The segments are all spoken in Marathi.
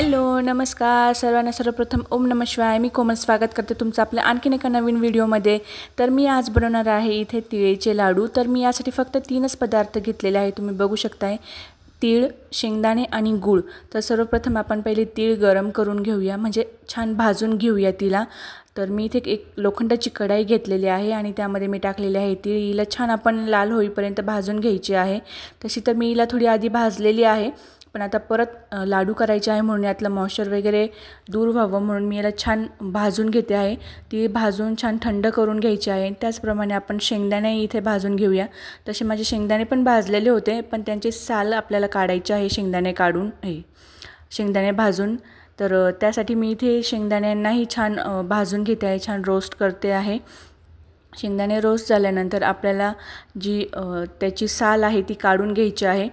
हॅलो नमस्कार सर्वांना। सर्वप्रथम ओम नमः शिवाय। मी कोमल स्वागत करते तुमचं आपल्या आणखीन एका नवीन व्हिडिओमध्ये। तर मी आज बनवणार आहे इथे तिळेचे लाडू। तर मी यासाठी फक्त 3च पदार्थ घेतलेले आहे, तुम्ही बघू शकताय, तीळ, शेंगदाणे आणि गूळ। तर सर्वप्रथम आपण पहिले तीळ गरम करून घेऊया, म्हणजे छान भाजून घेऊया तिला। तर मी इथे एक लोखंडाची कढाई घेतलेली आहे आणि त्यामध्ये मी टाकलेले आहे तीळ। हिला छान आपण लाल होईपर्यंत भाजून घ्यायची आहे। तशी तर मी हिला थोडी आधी भाजलेली आहे, पण आता परत लाडू करायचे आहे म्हणून यातलं मॉइश्चर वगैरे दूर व्हावं म्हणून मी याला छान भाजून घेते आहे। ती भाजून छान थंड करून घ्यायची आहे। त्याचप्रमाणे आपण शेंगदाणे इथे भाजून घेऊया। तसे माझे शेंगदाणे पण भाजलेले होते, पण त्यांचे साल आपल्याला काढायचे आहे शेंगदाणे काढून, शेंगदाणे भाजून। तर त्यासाठी मी इथे शेंगदाण्यांनाही छान भाजून घेते आहे, छान रोस्ट करते आहे। शेंगदाणे रोस्ट झाल्यानंतर आपल्याला जी त्याची साल आहे ती काढून घ्यायची आहे।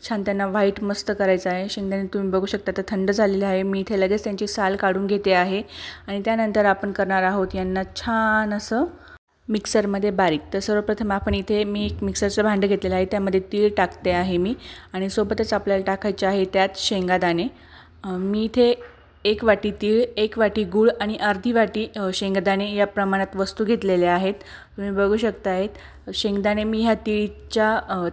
छान त्यांना व्हाईट मस्त करायचं आहे। शेंगदाणे तुम्ही बघू शकता तर थंड झालेले आहे। मी इथे लगेच त्यांची साल काढून घेते आहे आणि त्यानंतर आपण करणार आहोत यांना छान असं मिक्सरमध्ये बारीक। तर सर्वप्रथम आपण इथे मी एक मिक्सरचं भांडं घेतलेलं आहे, त्यामध्ये तीळ टाकते आहे मी आणि सोबतच आपल्याला टाकायचे आहे त्यात शेंगादाणे। मी इथे 1 वाटी तीळ, 1 वाटी गूळ आणि अर्धी वाटी शेंगदाणे या प्रमाणात वस्तू घेतलेल्या आहेत, तुम्ही बघू शकतायत। शेंगदाणे मी ह्या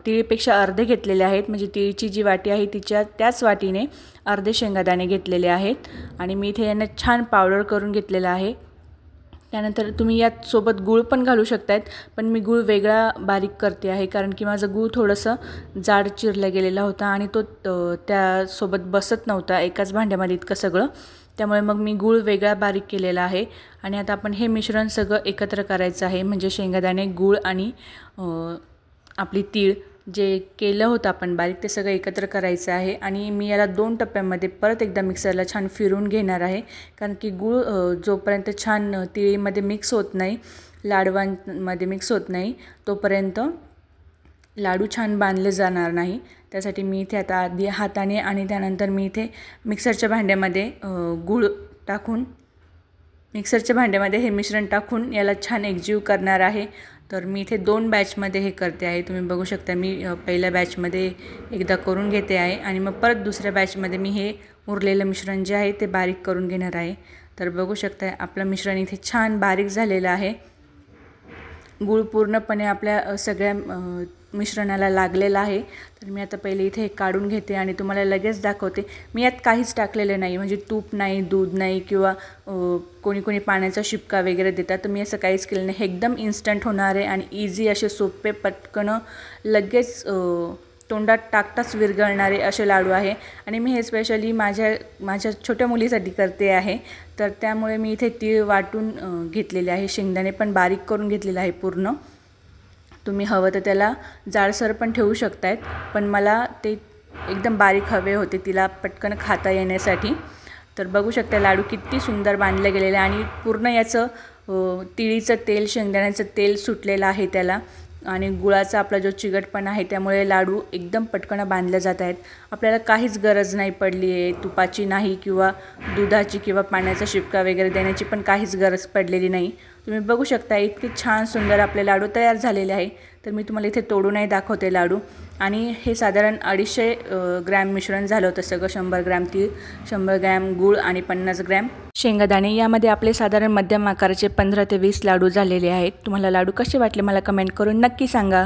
तीळीपेक्षा अर्धे घेतलेले आहेत, म्हणजे तीळीची जी वाटी आहे तिच्या त्याच वाटीने अर्धे शेंगदाणे घेतलेले आहेत आणि मी इथे यांना छान पावडर करून घेतलेला आहे। त्यानंतर तुम्ही यात सोबत गूळ पण घालू शकतायत, पण मी गूळ वेगळा बारीक करते आहे, कारण की माझं गूळ थोडंसं जाड चिरला गेलेला होता आणि तो त्यासोबत बसत नव्हता एकाच भांड्यामध्ये इतकं सगळं, त्यामुळे मग मी गूळ वेगळा बारीक केलेला आहे। आणि आता आपण हे मिश्रण सगळं एकत्र करायचं आहे, म्हणजे शेंगदाणे, गूळ आणि आपली तीळ जे केलं होतं आपण बारीक ते सगळं एकत्र करायचं आहे। आणि मी याला 2 टप्प्यामध्ये परत एकदा मिक्सरला छान फिरवून घेणार आहे, कारण की गूळ जोपर्यंत छान तिळीमध्ये मिक्स होत नाही, लाडवांमध्ये मिक्स होत नाही, तोपर्यंत लाडू छान बांधले जाणार नाही। त्यासाठी मी इथे आता आधी हाताने आणि त्यानंतर मी इथे मिक्सरच्या भांड्यामध्ये मिक्सरच्या भांड्यामध्ये हे मिश्रण टाकून याला छान एकजीव करणार आहे। तर मी इथे 2 बॅचमध्ये हे करते आहे, तुम्ही बघू शकता। मी पहिल्या बॅचमध्ये एकदा करून घेते आहे आणि मग परत दुसऱ्या बॅचमध्ये मी हे उरलेलं मिश्रण जे आहे ते बारीक करून घेणार आहे। तर बघू शकता आपलं मिश्रण इथे छान बारीक झालेलं आहे। गूळ पूर्णपणे आपल्या सगळ्या मिश्रणाला लागलेला आहे। तर मी आता पहिले इथे काढून घेते आणि तुम्हाला लगेच दाखवते। मी यात काहीच टाकलेलं नाही, म्हणजे तूप नाही, दूध नाही किंवा कोणी पाण्याचा शिपका वगैरे देतात, तर मी असं काहीच केलं नाही। एकदम इन्स्टंट होणारे आणि इझी असे सोपे पटकन लगेच तोंडात टाकताच विरघळणारे असे लाडू आहे। आणि मी हे स्पेशली माझ्या छोट्या मुलीसाठी करते आहे, तर त्यामुळे मी इथे तीळ वाटून घेतलेले आहे, शेंगदाणे पण बारीक करून घेतलेले आहे पूर्ण। तुम्ही हवं तर त्याला जाडसर पण ठेवू शकतायत, पण मला ते एकदम बारीक हवे होते तिला पटकन खाता येण्यासाठी। तर बघू शकता लाडू किती सुंदर बांधले गेलेले आणि पूर्ण याचं तिळीचं तेल, शेंगदाण्याचं तेल सुटलेलं आहे त्याला, आणि गुळाचा आपला जो चिकटपणा आहे त्यामुळे लाडू एकदम पटकन बांधले जात आहेत। आपल्याला काहीच गरज नाही पडली आहे तुपाची नाही किंवा दुधाची किंवा पाण्याचा शिपका वगैरे देण्याची पण काहीच गरज पडलेली नाही। तुम्ही बघू शकता इतके छान सुंदर आपले लाडू तयार झालेले आहे। तर मी तुम्हाला इथे तोडूनही दाखवते लाडू। आणि हे साधारण 250 ग्रॅम मिश्रण झालं होतं सगळं, 100 ग्रॅम तीळ, 100 ग्रॅम गूळ आणि 50 ग्रॅम शेंगदाणे। यामध्ये आपले साधारण मध्यम आकाराचे 15 ते 20 लाडू झालेले आहेत। तुम्हाला लाडू कसे वाटले मला कमेंट करून नक्की सांगा।